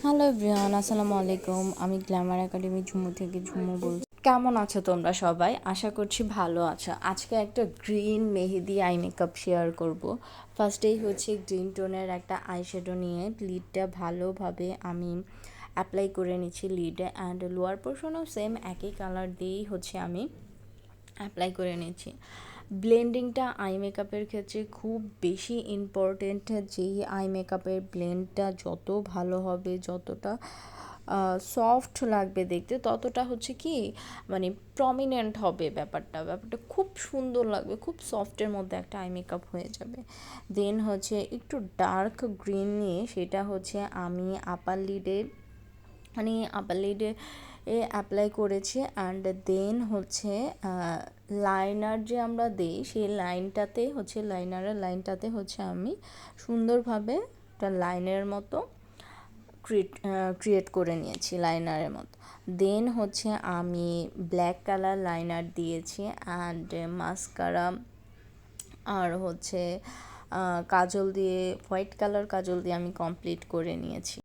Hello everyone, আসসালামু আলাইকুম। আমি গ্ল্যামার একাডেমি ঝুমু থেকে ঝুমু বলছি। কেমন আছো তোমরা সবাই? আশা করছি ভালো আছো। আজকে একটা গ্রিন মেহেদি আই মেকআপ শেয়ার করব। ফার্স্টেই হচ্ছে গ্রিন টোনের একটা আইশ্যাডো নিয়ে লিডটা ভালোভাবে আমি অ্যাপ্লাই করে নিচ্ছি লিডে, অ্যান্ড লোয়ার পোর্শনও সেম একই কালার দিয়েই হচ্ছে আমি অ্যাপ্লাই করে নিচ্ছি। ব্লেন্ডিংটা আই মেকআপের ক্ষেত্রে খুব বেশি ইম্পর্টেন্ট। যেই আই মেকআপের ব্লেন্ডটা যত ভালো হবে, যতটা সফট লাগবে দেখতে, ততটা হচ্ছে কি মানে প্রমিনেন্ট হবে ব্যাপারটা খুব সুন্দর লাগবে, খুব সফটের মধ্যে একটা আই মেকআপ হয়ে যাবে। দেন হচ্ছে একটু ডার্ক গ্রিন নিয়ে সেটা হচ্ছে আমি আপার লিডে অ্যাপ্লাই করেছি, অ্যান্ড দেন হচ্ছে লাইনার যে আমরা দিই সেই লাইনারের লাইনটাতে হচ্ছে আমি সুন্দরভাবে একটা লাইনের মতো ক্রিয়েট করে নিয়েছি লাইনারের মতো। দেন হচ্ছে আমি ব্ল্যাক কালার লাইনার দিয়েছি, অ্যান্ড মাস্কারা আর হচ্ছে কাজল দিয়ে, হোয়াইট কালার কাজল দিয়ে আমি কমপ্লিট করে নিয়েছি।